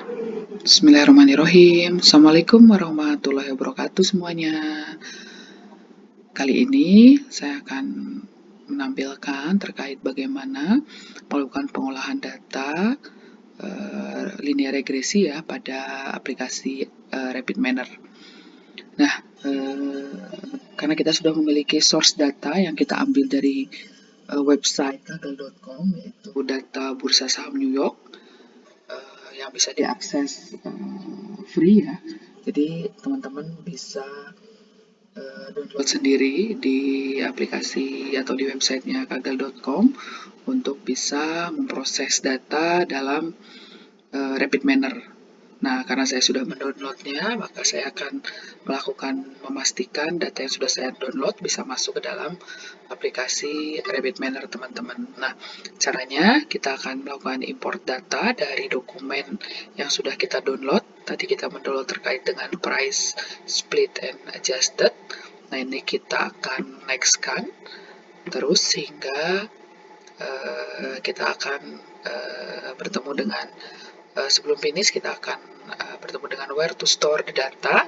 Bismillahirrahmanirrahim. Assalamualaikum warahmatullahi wabarakatuh semuanya. Kali ini saya akan menampilkan terkait bagaimana melakukan pengolahan data linear regresi ya pada aplikasi RapidMiner. Nah, karena kita sudah memiliki source data yang kita ambil dari website kaggle.com, yaitu data bursa saham New York, yang bisa diakses free ya. Jadi teman-teman bisa download sendiri di aplikasi atau di websitenya kaggle.com untuk bisa memproses data dalam RapidMiner. Nah, karena saya sudah mendownloadnya, maka saya akan memastikan data yang sudah saya download bisa masuk ke dalam aplikasi RapidMiner, teman-teman. Nah, caranya kita akan melakukan import data dari dokumen yang sudah kita download. Tadi kita mendownload terkait dengan price, split, and adjusted. Nah, ini kita akan next-kan terus hingga kita akan bertemu dengan sebelum finish kita akan bertemu dengan where to store the data.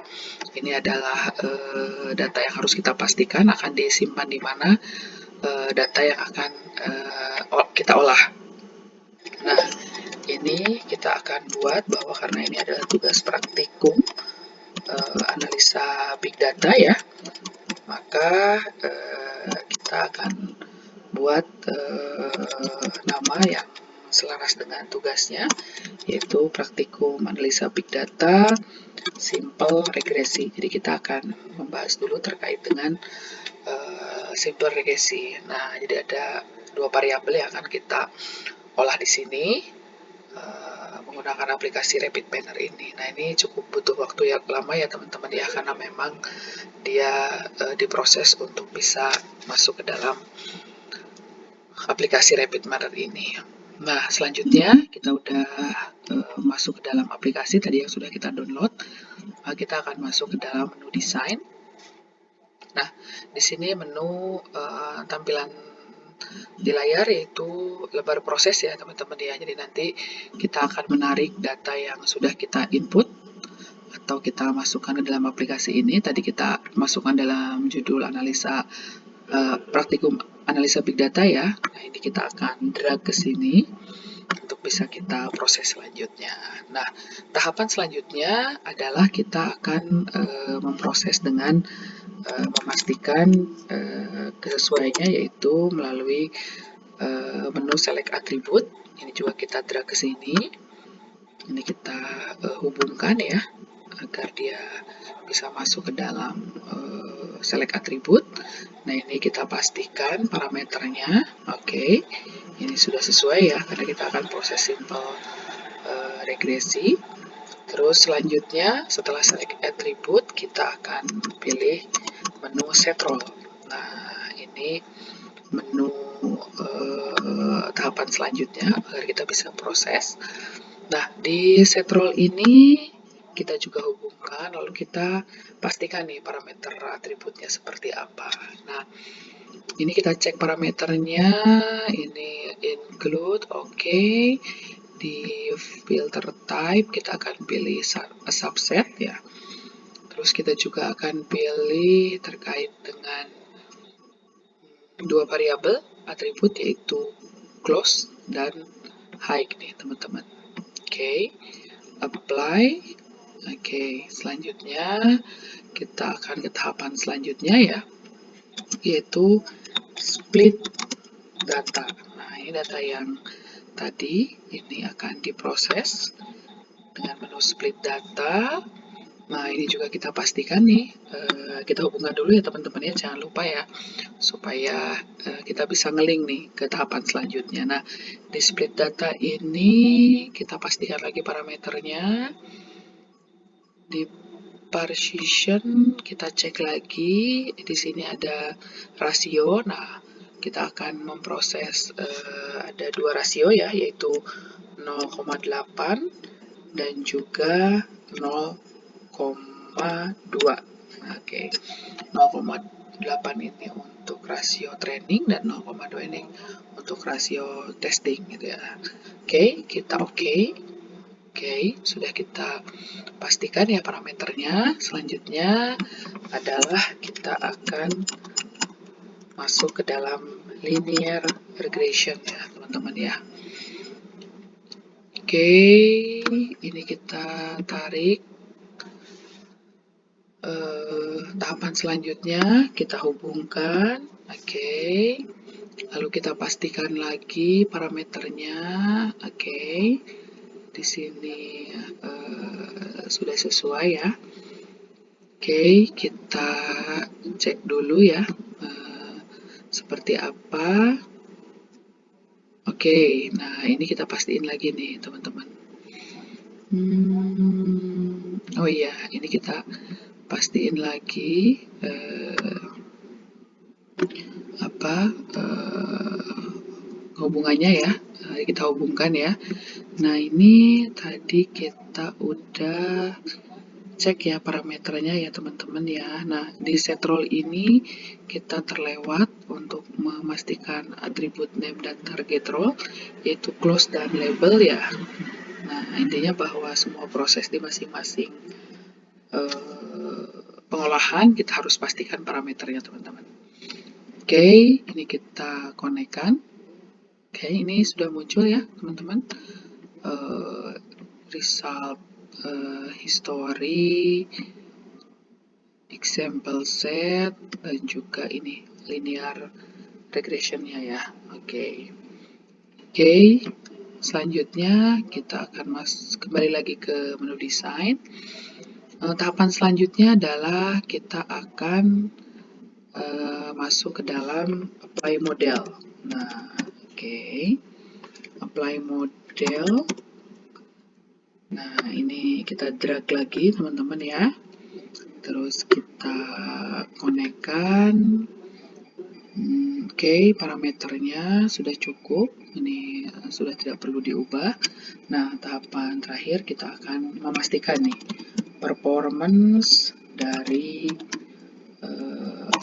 Ini adalah data yang harus kita pastikan akan disimpan di mana data yang akan kita olah. Nah, ini kita akan buat bahwa karena ini adalah tugas praktikum analisa big data ya, maka kita akan buat nama yang selaras dengan tugasnya, yaitu praktikum analisa big data simple regresi. Jadi kita akan membahas dulu terkait dengan simple regresi. Nah, jadi ada dua variabel yang akan kita olah di sini menggunakan aplikasi RapidMiner ini. Nah, ini cukup butuh waktu yang lama ya teman-teman ya, karena memang dia diproses untuk bisa masuk ke dalam aplikasi RapidMiner ini. Nah, selanjutnya kita udah masuk ke dalam aplikasi tadi yang sudah kita download. Kita akan masuk ke dalam menu desain. Nah, di sini menu tampilan di layar yaitu lebar proses ya teman-teman ya. Jadi nanti kita akan menarik data yang sudah kita input atau kita masukkan ke dalam aplikasi ini. Tadi kita masukkan dalam judul analisa praktikum analisa big data ya. Nah, ini kita akan drag ke sini untuk bisa kita proses selanjutnya. Nah, tahapan selanjutnya adalah kita akan memproses dengan memastikan kesesuaiannya, yaitu melalui menu select attribute. Ini juga kita drag ke sini. Ini kita hubungkan ya agar dia bisa masuk ke dalam select attribute. Nah, ini kita pastikan parameternya. Oke, ini sudah sesuai ya, karena kita akan proses simple regresi. Terus selanjutnya setelah select attribute kita akan pilih menu set role. Nah, ini menu tahapan selanjutnya agar kita bisa proses. Nah, di set role ini kita juga hubungkan, lalu kita pastikan nih parameter atributnya seperti apa. Nah, ini kita cek parameternya, ini include, oke. Di filter type kita akan pilih subset ya. Terus kita juga akan pilih terkait dengan dua variabel atribut, yaitu close dan high nih teman-teman. Oke, apply. Oke, selanjutnya kita akan ke tahapan selanjutnya ya, yaitu split data. Nah, ini data yang tadi ini akan diproses dengan menu split data. Nah, ini juga kita pastikan nih, kita hubungkan dulu ya teman-teman ya, jangan lupa ya, supaya kita bisa ngelink nih ke tahapan selanjutnya. Nah, di split data ini kita pastikan lagi parameternya. Di partition kita cek lagi, di sini ada rasio. Nah, kita akan memproses ada dua rasio ya, yaitu 0,8 dan juga 0,2. Oke, 0,8 ini untuk rasio training dan 0,2 ini untuk rasio testing gitu ya. Oke, kita oke. Oke, sudah kita pastikan ya parameternya. Selanjutnya adalah kita akan masuk ke dalam linear regression ya teman-teman ya. Oke, ini kita tarik tahapan selanjutnya, kita hubungkan. Oke, lalu kita pastikan lagi parameternya. Oke, di sini sudah sesuai ya. Oke, kita cek dulu ya seperti apa. Oke, nah ini kita pastiin lagi nih teman-teman. Oh iya, ini kita pastiin lagi hubungannya ya. Kita hubungkan ya. Nah ini tadi kita udah cek ya parameternya ya teman-teman ya. Nah di set role ini kita terlewat untuk memastikan atribut name dan target role, yaitu close dan label ya. Nah intinya bahwa semua proses di masing-masing pengolahan kita harus pastikan parameternya teman-teman. Oke, ini kita konekkan. Oke, ini sudah muncul ya teman-teman. Result history, example set, dan juga ini linear regressionnya ya. Oke, selanjutnya kita akan kembali lagi ke menu desain. Tahapan selanjutnya adalah kita akan masuk ke dalam apply model. Nah, apply model. Nah, ini kita drag lagi teman-teman ya. Terus kita konekkan. Oke, parameternya sudah cukup. Ini sudah tidak perlu diubah. Nah, tahapan terakhir kita akan memastikan nih performance dari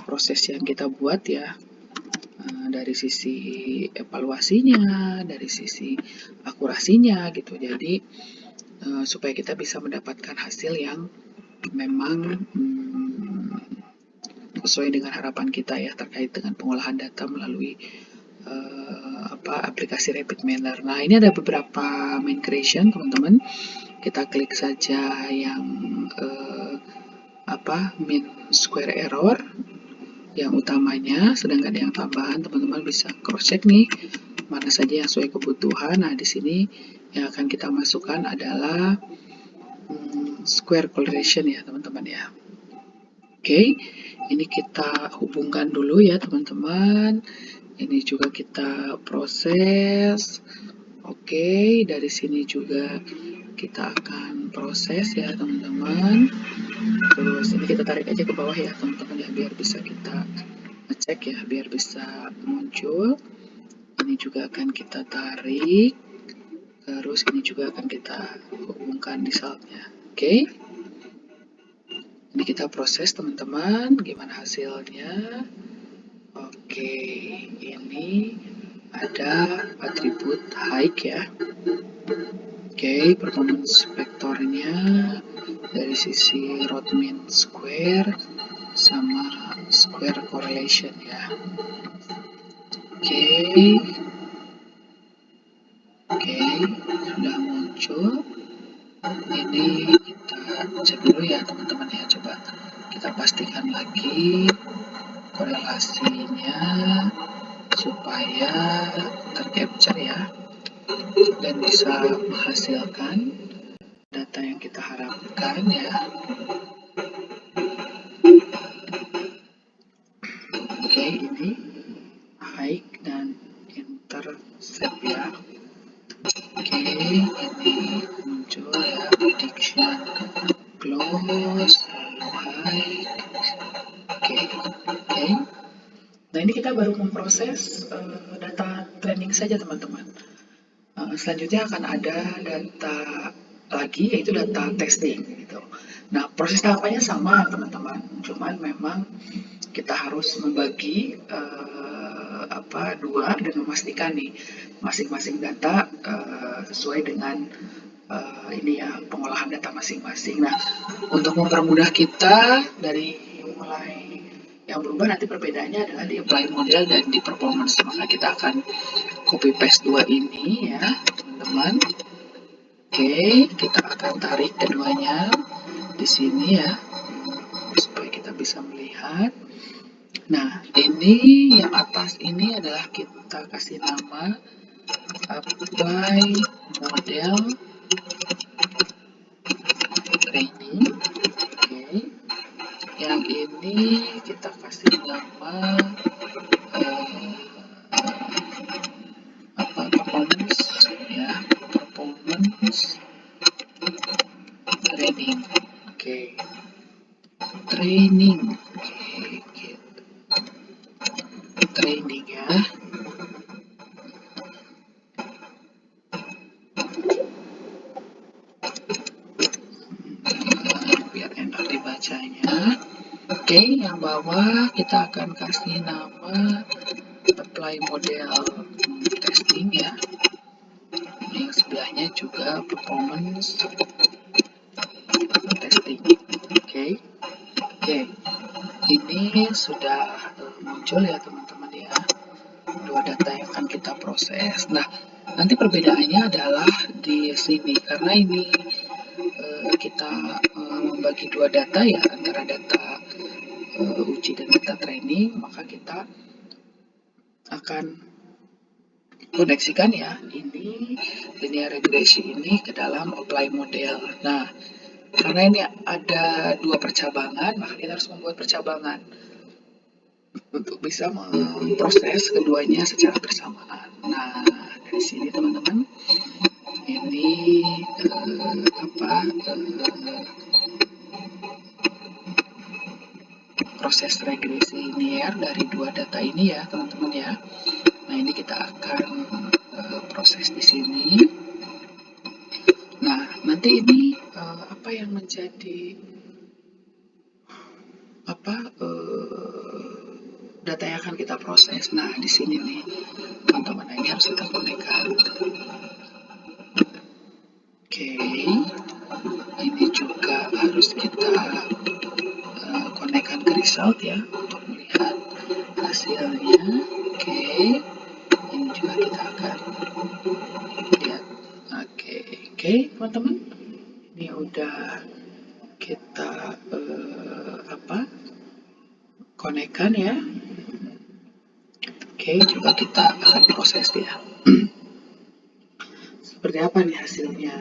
proses yang kita buat ya. Dari sisi evaluasinya, dari sisi akurasinya gitu. Jadi supaya kita bisa mendapatkan hasil yang memang sesuai dengan harapan kita ya terkait dengan pengolahan data melalui aplikasi Rapid Mailer. Nah ini ada beberapa main creation teman-teman. Kita klik saja yang min square error yang utamanya, sedangkan yang tambahan teman-teman bisa cross check nih mana saja yang sesuai kebutuhan. Nah di sini yang akan kita masukkan adalah square correlation ya teman-teman ya. Oke, ini kita hubungkan dulu ya teman-teman. Ini juga kita proses. Oke, dari sini juga kita akan proses ya teman-teman. Terus ini kita tarik aja ke bawah ya teman-teman ya, biar bisa kita ngecek ya, biar bisa muncul. Ini juga akan kita tarik. Terus ini juga akan kita hubungkan resultnya. Oke. Ini kita proses teman-teman, gimana hasilnya. Oke, ini ada atribut height ya. Oke, performance vektornya dari sisi root mean square sama square correlation ya. Oke, sudah muncul. Ini kita cek dulu ya teman-teman ya, coba kita pastikan lagi korelasinya supaya tercapture ya dan bisa menghasilkan data yang kita harapkan ya. Oke, ini high dan intercept ya. Oke, ini muncul ya prediction close high. Oke. Nah ini kita baru memproses data training saja teman-teman. Selanjutnya akan ada data lagi yaitu data testing gitu. Nah proses tahapannya sama teman-teman, cuman memang kita harus membagi dua dan memastikan nih masing-masing data sesuai dengan ini ya, pengolahan data masing-masing. Nah, untuk mempermudah kita dari mulai yang berubah nanti perbedaannya adalah di apply model dan di performance. Maka kita akan copy paste dua ini ya, teman-teman. Oke, kita akan tarik keduanya di sini ya, supaya kita bisa melihat. Nah, ini yang atas ini adalah kita kasih nama apply model training. Oke, yang ini kita kasih nama performance ya, performance training. Oke, training. Oke, training ya. Biar enak dibacanya. Oke, yang bawah kita akan kasih nama apply model testing ya. Yang sebelahnya juga performance testing. Oke. Ini sudah muncul ya teman-teman ya, dua data yang akan kita proses. Nah, nanti perbedaannya adalah di sini karena ini kita membagi dua data ya, antara data uji dan data training, maka kita akan koneksikan ya ini linear regresi ini ke dalam apply model. Nah, karena ini ada dua percabangan, maka kita harus membuat percabangan untuk bisa memproses keduanya secara bersamaan. Nah, dari sini teman-teman, ini proses regresi linear dari dua data ini ya teman-teman ya. Nah, ini kita akan proses di sini. Nah, nanti ini apa yang menjadi data yang akan kita proses. Nah, di sini nih teman-teman, ini harus kita konekkan. Oke, ini juga harus kita konekkan ke result ya untuk melihat hasilnya. Oke, ini juga kita akan lihat. Oke, teman-teman, ini udah kita konekkan ya. Oke, coba kita akan proses ya. Seperti apa nih hasilnya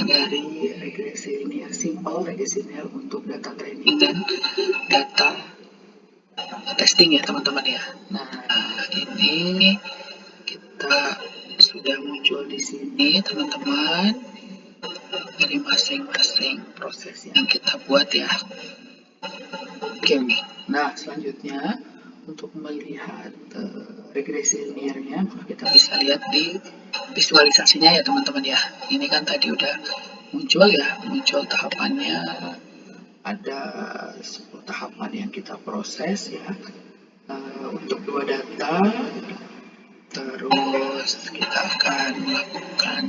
dari regresi linear, simple regresi linear untuk data training dan data testing ya teman-teman ya. Nah, ini kita sudah muncul di sini teman-teman dari masing-masing proses yang kita buat ya. Oke, nah selanjutnya untuk melihat regresi linearnya, maka kita bisa lihat di visualisasinya ya teman-teman ya. Ini kan tadi udah muncul ya, muncul tahapannya, ada 10 tahapan yang kita proses ya untuk dua data. Terus kita akan melakukan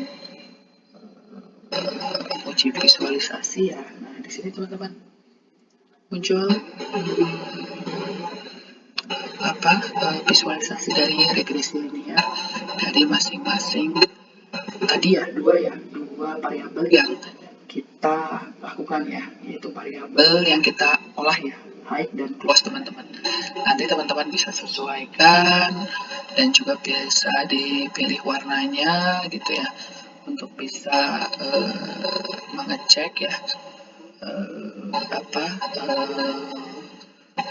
uji visualisasi ya. Nah, di sini teman-teman muncul visualisasi dari regresi linear dari masing-masing tadi ya, dua variabel yang kita lakukan ya, yaitu variabel yang kita olah ya, hide dan close teman-teman. Nanti teman-teman bisa sesuaikan dan juga bisa dipilih warnanya gitu ya, untuk bisa mengecek ya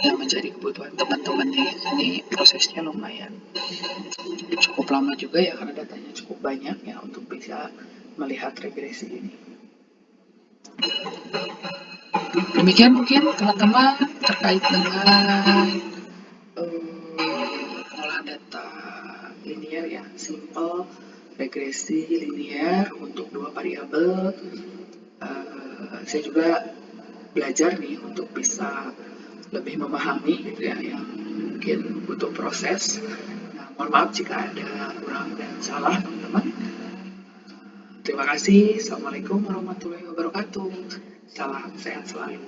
yang menjadi kebutuhan teman-teman nih. Ini prosesnya lumayan cukup lama juga ya, karena datanya cukup banyak ya untuk bisa melihat regresi ini. Demikian mungkin teman-teman terkait dengan pengolahan data linear ya, simple regresi linear untuk dua variabel. Saya juga belajar nih untuk bisa lebih memahami gitu ya, yang mungkin butuh proses. Nah, mohon maaf jika ada kurang dan salah teman-teman. Terima kasih. Assalamualaikum warahmatullahi wabarakatuh. Salam sehat selalu.